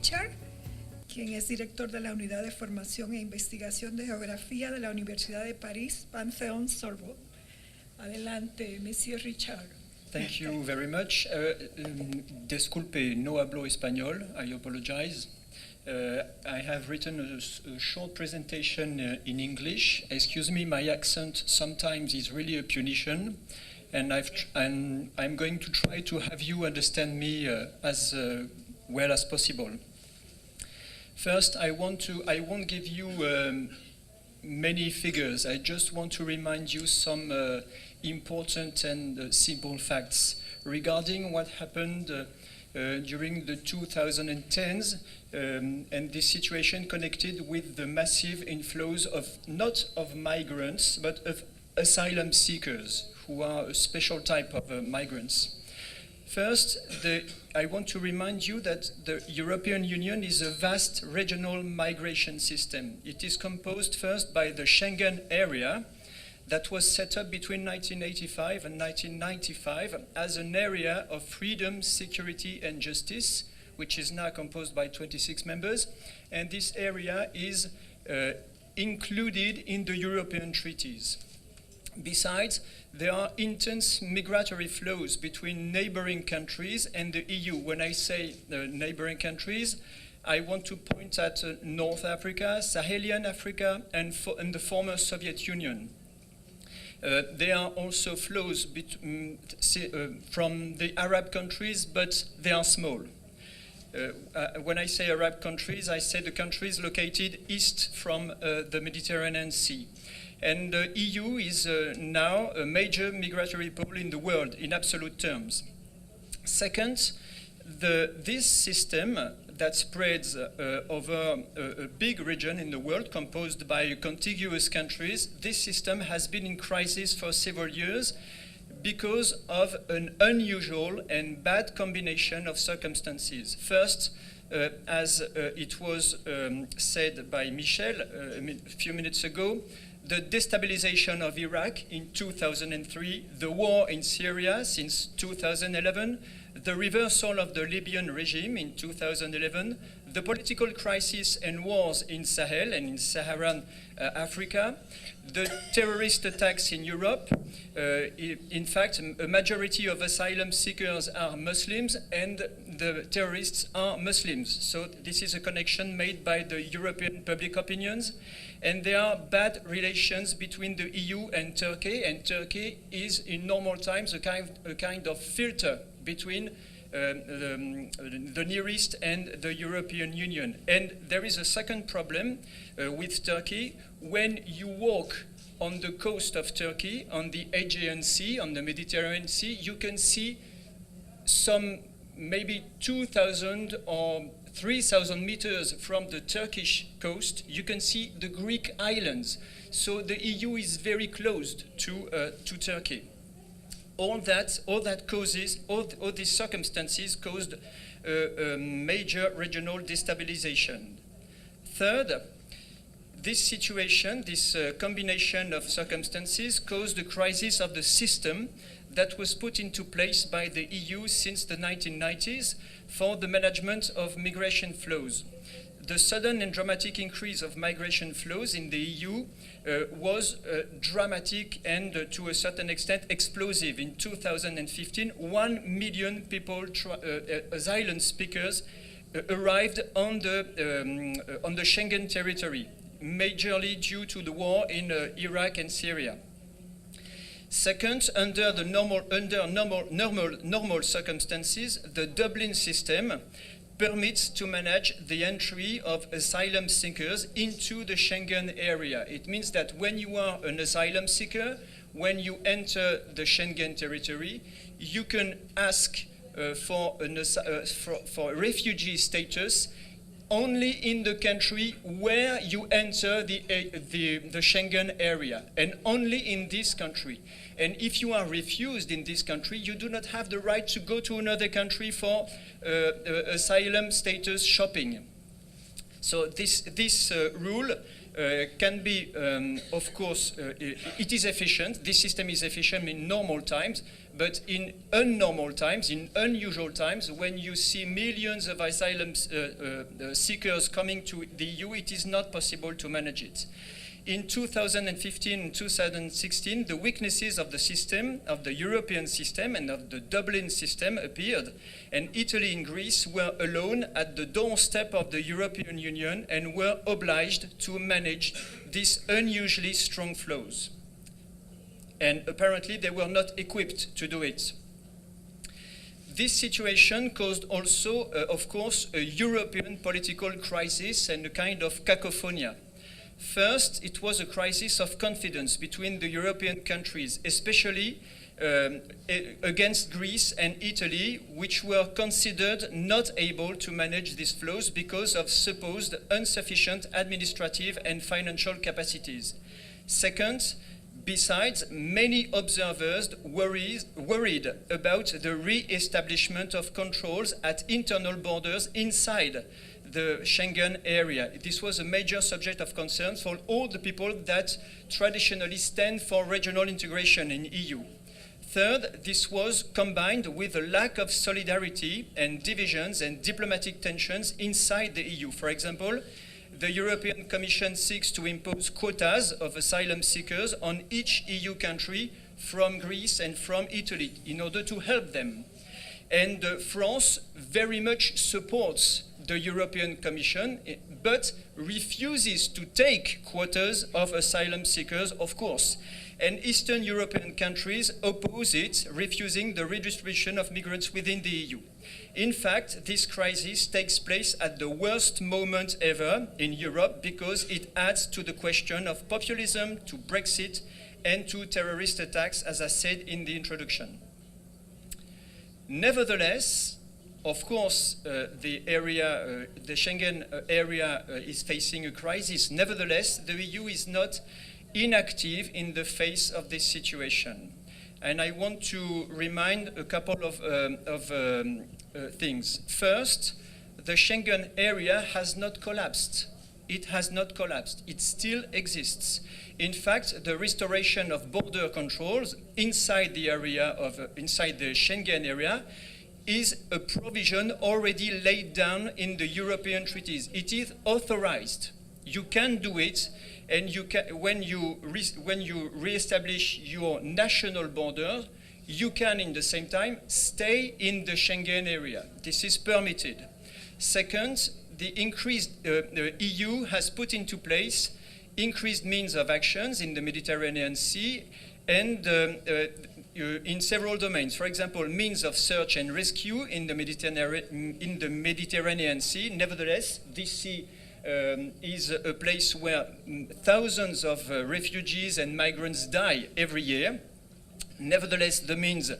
Richard, quien es director de la Unidad de Formación e Investigación de Geografía de la Universidad de Paris I Panthéon-Sorbonne. Adelante, Monsieur Richard. Thank you very much. Disculpe, no hablo español. I apologize. I have written a short presentation in English. Excuse me, my accent sometimes is really a punition, and I'm going to try to have you understand me as well as possible. First, I won't give you many figures. I just want to remind you some important and simple facts regarding what happened during the 2010s and this situation connected with the massive inflows of not of migrants but of asylum seekers, who are a special type of migrants. First, I want to remind you that the European Union is a vast regional migration system. It is composed first by the Schengen area that was set up between 1985 and 1995 as an area of freedom, security and justice, which is now composed by 26 members. And this area is included in the European treaties. Besides, there are intense migratory flows between neighboring countries and the EU. When I say neighboring countries, I want to point at North Africa, Sahelian Africa, and the former Soviet Union. There are also flows from the Arab countries, but they are small. When I say Arab countries, I say the countries located east from the Mediterranean Sea. And the EU is now a major migratory pool in the world in absolute terms. Second, this system that spreads over a big region in the world composed by contiguous countries, this system has been in crisis for several years because of an unusual and bad combination of circumstances. First, as it was said by Michel a few minutes ago, the destabilization of Iraq in 2003, the war in Syria since 2011, the reversal of the Libyan regime in 2011, the political crisis and wars in Sahel and in Saharan Africa, the terrorist attacks in Europe. In fact, a majority of asylum seekers are Muslims and the terrorists are Muslims. So this is a connection made by the European public opinions. And there are bad relations between the EU and Turkey is in normal times a kind of filter between the Near East and the European Union. And there is a second problem with Turkey. When you walk on the coast of Turkey, on the Aegean Sea, on the Mediterranean Sea, you can see some maybe 2,000 or 3,000 meters from the Turkish coast, you can see the Greek islands. So the EU is very close to Turkey. All these circumstances caused a major regional destabilization. Third, this situation, this combination of circumstances caused the crisis of the system that was put into place by the EU since the 1990s for the management of migration flows. The sudden and dramatic increase of migration flows in the EU was dramatic and to a certain extent explosive. In 2015, 1 million people, asylum seekers, arrived on the Schengen territory, majorly due to the war in Iraq and Syria. Second, under normal circumstances, the Dublin system permits to manage the entry of asylum seekers into the Schengen area. It means that when you are an asylum seeker, when you enter the Schengen territory, you can ask for refugee status only in the country where you enter the Schengen area, and only in this country. And if you are refused in this country, you do not have the right to go to another country for asylum status shopping. So this rule can be, of course, it is efficient. This system is efficient in normal times, but in unnormal times, in unusual times, when you see millions of asylum seekers coming to the EU, it is not possible to manage it. In 2015 and 2016, the weaknesses of the system, of the European system and of the Dublin system appeared, and Italy and Greece were alone at the doorstep of the European Union and were obliged to manage these unusually strong flows. And apparently they were not equipped to do it. This situation caused also, of course, a European political crisis and a kind of cacophony. First, it was a crisis of confidence between the European countries, especially against Greece and Italy, which were considered not able to manage these flows because of supposed insufficient administrative and financial capacities. Second, besides, many observers worried about the re-establishment of controls at internal borders inside the Schengen area. This was a major subject of concern for all the people that traditionally stand for regional integration in EU. Third, this was combined with a lack of solidarity and divisions and diplomatic tensions inside the EU. For example, the European Commission seeks to impose quotas of asylum seekers on each EU country from Greece and from Italy in order to help them. And France very much supports the European Commission, but refuses to take quotas of asylum seekers, of course. And Eastern European countries oppose it, refusing the redistribution of migrants within the EU. In fact, this crisis takes place at the worst moment ever in Europe because it adds to the question of populism, to Brexit, and to terrorist attacks, as I said in the introduction. Nevertheless, of course, the Schengen area is facing a crisis. Nevertheless, the EU is not inactive in the face of this situation. And I want to remind a couple of things. First, the Schengen area has not collapsed. It has not collapsed. It still exists. In fact, the restoration of border controls inside the inside the Schengen area is a provision already laid down in the European treaties. It is authorized. You can do it, and you can, when you reestablish your national border, you can, in the same time, stay in the Schengen area. This is permitted. Second, the EU has put into place increased means of actions in the Mediterranean Sea and in several domains. For example, means of search and rescue in the Mediterranean Sea. Nevertheless, this sea is a place where thousands of refugees and migrants die every year. Nevertheless, the means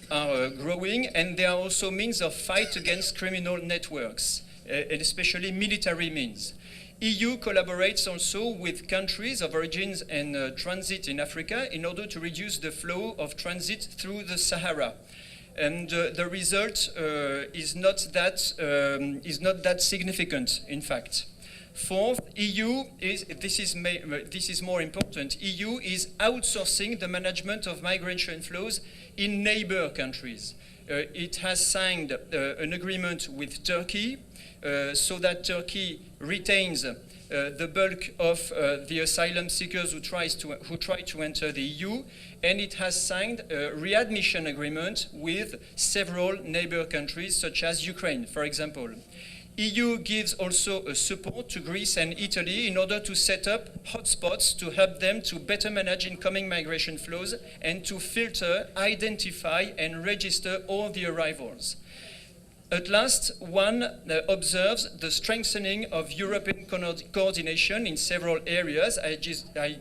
are growing, and there are also means of fight against criminal networks, and especially military means. EU collaborates also with countries of origins and transit in Africa in order to reduce the flow of transit through the Sahara. And the result is not that significant, in fact. Fourth, this is more important, EU is outsourcing the management of migration flows in neighbor countries. It has signed an agreement with Turkey so that Turkey retains the bulk of the asylum seekers who try to enter the EU, and it has signed a readmission agreement with several neighbor countries such as Ukraine, for example. EU gives also a support to Greece and Italy in order to set up hotspots to help them to better manage incoming migration flows and to filter, identify and register all the arrivals. At last, one observes the strengthening of European coordination in several areas. I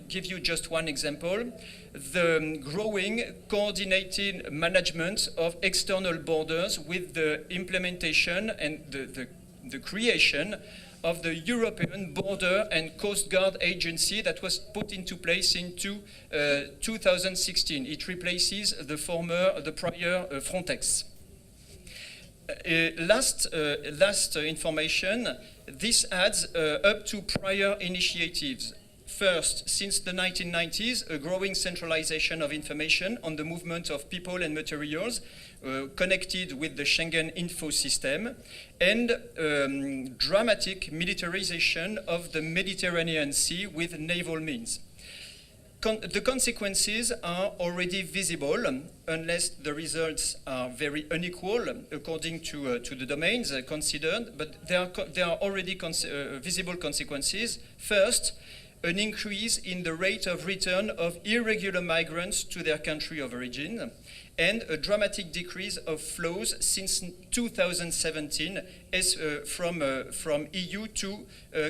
give you just one example. The growing coordinated management of external borders with the implementation and the creation of the European Border and Coast Guard Agency that was put into place in 2016. It replaces the prior Frontex. Last information, this adds up to prior initiatives. First, since the 1990s, a growing centralization of information on the movement of people and materials connected with the Schengen info system, and dramatic militarization of the Mediterranean Sea with naval means. The consequences are already visible, unless the results are very unequal according to the domains considered, but there are already visible consequences. First, an increase in the rate of return of irregular migrants to their country of origin, and a dramatic decrease of flows since 2017 from EU to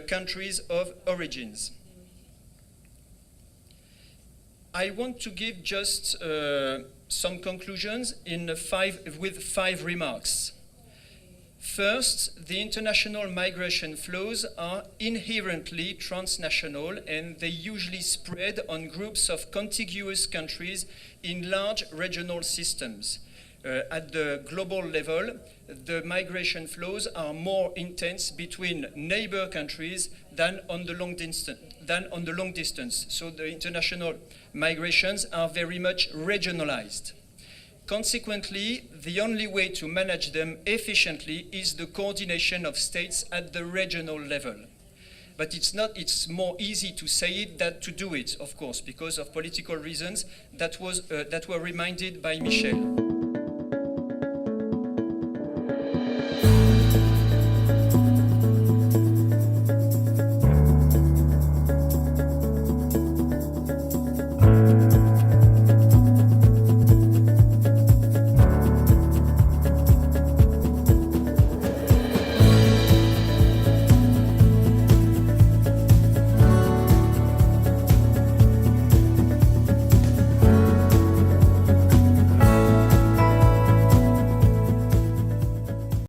countries of origins. I want to give just some conclusions with five remarks. First, the international migration flows are inherently transnational, and they usually spread on groups of contiguous countries in large regional systems. At the global level, the migration flows are more intense between neighbor countries than on the long distance. So the international migrations are very much regionalized. Consequently, the only way to manage them efficiently is the coordination of states at the regional level. But it's more easy to say it than to do it, of course, because of political reasons that were reminded by Michel.